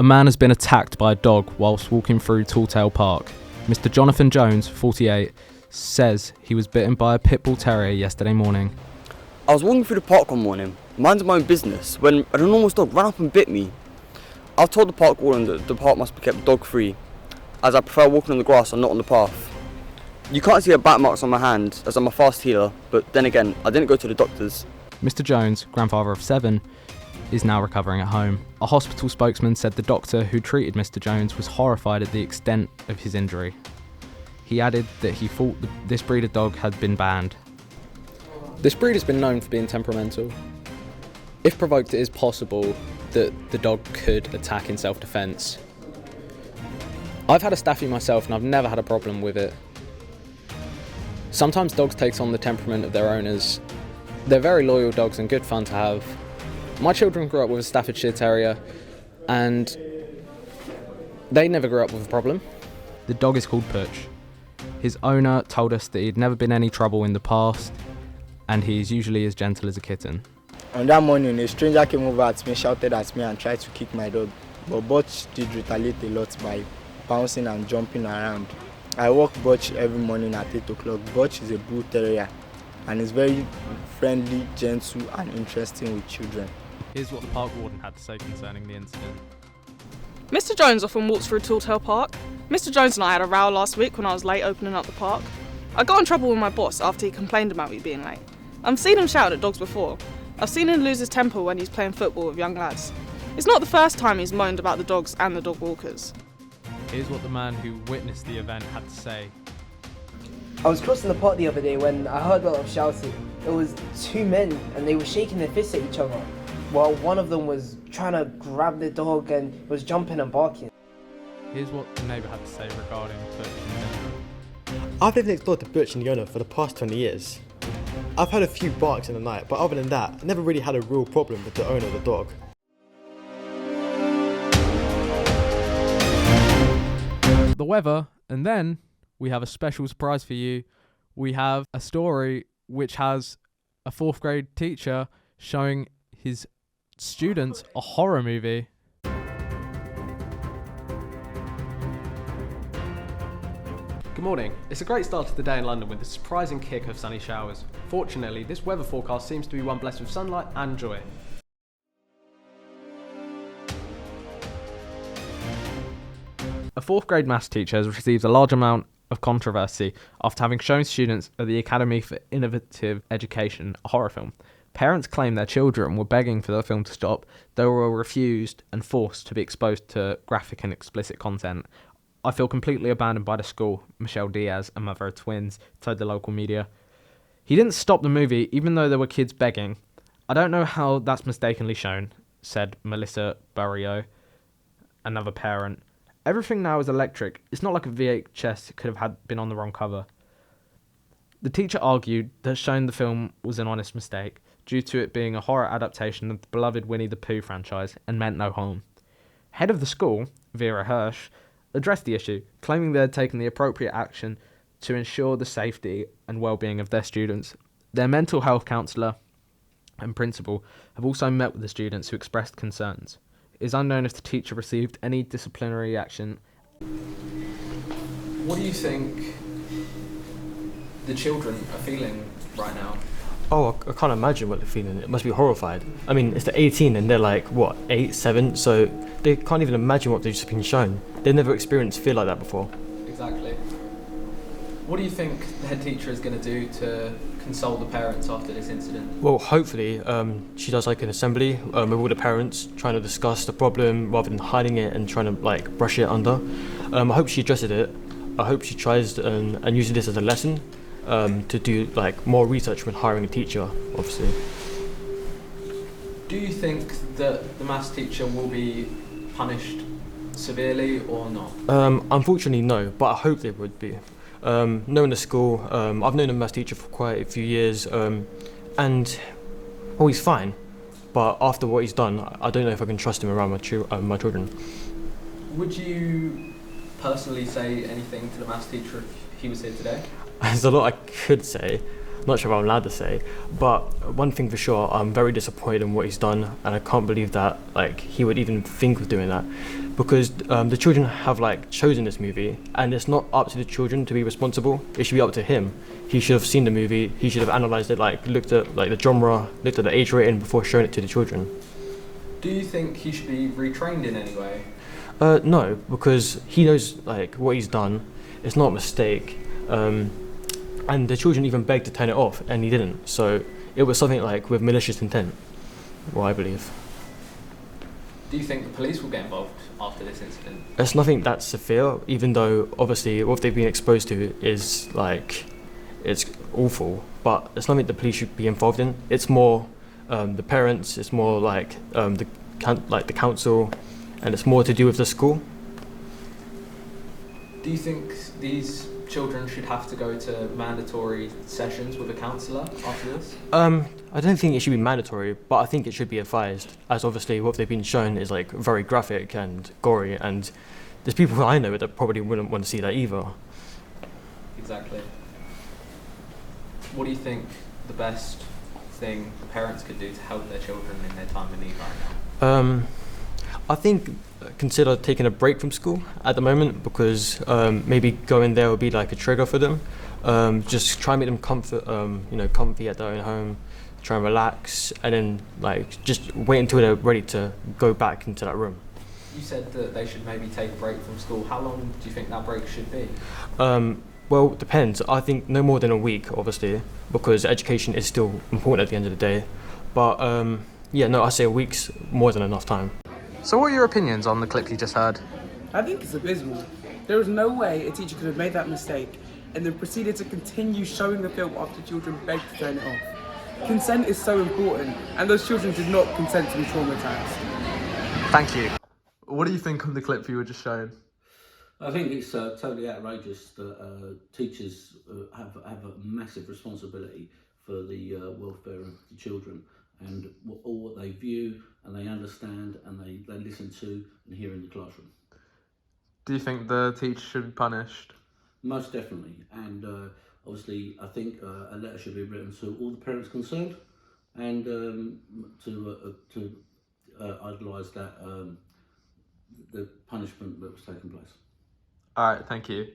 A man has been attacked by a dog whilst walking through Talltale Park. Mr. Jonathan Jones, 48, says he was bitten by a pit bull terrier yesterday morning. I was walking through the park one morning, minding my own business, when an enormous dog ran up and bit me. I was told the park warden that the park must be kept dog free, as I prefer walking on the grass and not on the path. You can't see the bite marks on my hand, as I'm a fast healer, but then again, I didn't go to the doctors. Mr. Jones, grandfather of 7, is now recovering at home. A hospital spokesman said the doctor who treated Mr. Jones was horrified at the extent of his injury. He added that he thought this breed of dog had been banned. This breed has been known for being temperamental. If provoked, it is possible that the dog could attack in self-defense. I've had a Staffy myself and I've never had a problem with it. Sometimes dogs take on the temperament of their owners. They're very loyal dogs and good fun to have. My children grew up with a Staffordshire Terrier and they never grew up with a problem. The dog is called Pooch. His owner told us that he'd never been any trouble in the past and he's usually as gentle as a kitten. On that morning, a stranger came over at me, shouted at me and tried to kick my dog, but Butch did retaliate a lot by bouncing and jumping around. I walk Butch every morning at 8 o'clock. Butch is a bull terrier and is very friendly, gentle and interesting with children. Here's what the park warden had to say concerning the incident. Mr. Jones often walks through Talltale Park. Mr. Jones and I had a row last week when I was late opening up the park. I got in trouble with my boss after he complained about me being late. I've seen him shout at dogs before. I've seen him lose his temper when he's playing football with young lads. It's not the first time he's moaned about the dogs and the dog walkers. Here's what the man who witnessed the event had to say. I was crossing the park the other day when I heard a lot of shouting. It was 2 men and they were shaking their fists at each other, while one of them was trying to grab the dog and was jumping and barking. Here's what the neighbour had to say regarding Butch in general. I've lived next door to Butch and the owner for the past 20 years. I've had a few barks in the night, but other than that, I never really had a real problem with the owner of the dog. The weather, and then we have a special surprise for you. We have a story which has a 4th grade teacher showing his students a horror movie. Good morning. It's a great start to the day in London with a surprising kick of sunny showers. Fortunately, this weather forecast seems to be one blessed with sunlight and joy. A 4th grade maths teacher has received a large amount of controversy after having shown students at the Academy for Innovative Education a horror film. Parents claim their children were begging for the film to stop, though were refused and forced to be exposed to graphic and explicit content. I feel completely abandoned by the school, Michelle Diaz, a mother of twins, told the local media. He didn't stop the movie even though there were kids begging. I don't know how that's mistakenly shown, said Melissa Barrio, another parent. Everything now is electric. It's not like a VHS could have been on the wrong cover. The teacher argued that showing the film was an honest mistake, due to it being a horror adaptation of the beloved Winnie the Pooh franchise and meant no harm. Head of the school, Vera Hirsch, addressed the issue, claiming they had taken the appropriate action to ensure the safety and well-being of their students. Their mental health counsellor and principal have also met with the students who expressed concerns. It is unknown if the teacher received any disciplinary action. What do you think the children are feeling right now? Oh, I can't imagine what they're feeling. It must be horrified. I mean, it's the 18 and they're like, what, 8, 7? So they can't even imagine what they've just been shown. They've never experienced fear like that before. Exactly. What do you think the head teacher is going to do to console the parents after this incident? Well, hopefully, she does like an assembly with all the parents, trying to discuss the problem rather than hiding it and trying to like brush it under. I hope she addresses it. I hope she tries and uses this as a lesson to do like more research when hiring a teacher, obviously. Do you think that the maths teacher will be punished severely or not? Unfortunately, no, but I hope they would be. Knowing the school, I've known a maths teacher for quite a few years, and well, he's fine. But after what he's done, I don't know if I can trust him around my children. Would you personally say anything to the maths teacher if he was here today? There's a lot I could say. Not sure if I'm allowed to say, but one thing for sure, I'm very disappointed in what he's done, and I can't believe that like he would even think of doing that. because the children have like chosen this movie, and it's not up to the children to be responsible. It should be up to him. He should have seen the movie. He should have analysed it, like looked at like the genre, looked at the age rating before showing it to the children. Do you think he should be retrained in any way? No, because he knows like what he's done. It's not a mistake, and the children even begged to turn it off, and he didn't. So it was something like with malicious intent. Well, I believe. Do you think the police will get involved after this incident? It's nothing that severe, even though obviously what they've been exposed to is like, it's awful, but it's nothing the police should be involved in. It's more the parents, it's more like the council, and it's more to do with the school. Do you think these children should have to go to mandatory sessions with a counsellor after this? I don't think it should be mandatory, but I think it should be advised, as obviously what they've been shown is like very graphic and gory, and there's people who I know that probably wouldn't want to see that either. Exactly. What do you think the best thing parents could do to help their children in their time of need right now? I think consider taking a break from school at the moment, because maybe going there will be like a trigger for them. Just try and make them comfy at their own home, try and relax, and then like just wait until they're ready to go back into that room. You said that they should maybe take a break from school. How long do you think that break should be? Well, it depends. I think no more than a week, obviously, because education is still important at the end of the day. But I say a week's more than enough time. So what are your opinions on the clip you just heard? I think it's abysmal. There is no way a teacher could have made that mistake and then proceeded to continue showing the film after children begged to turn it off. Consent is so important, and those children did not consent to be traumatized. Thank you. What do you think of the clip you were just showing? I think it's totally outrageous that teachers have a massive responsibility for the welfare of the children, and all what they view and they understand and they listen to and hear in the classroom. Do you think the teacher should be punished? Most definitely, and obviously I think a letter should be written to all the parents concerned, and to idolise that the punishment that was taking place. All right, thank you.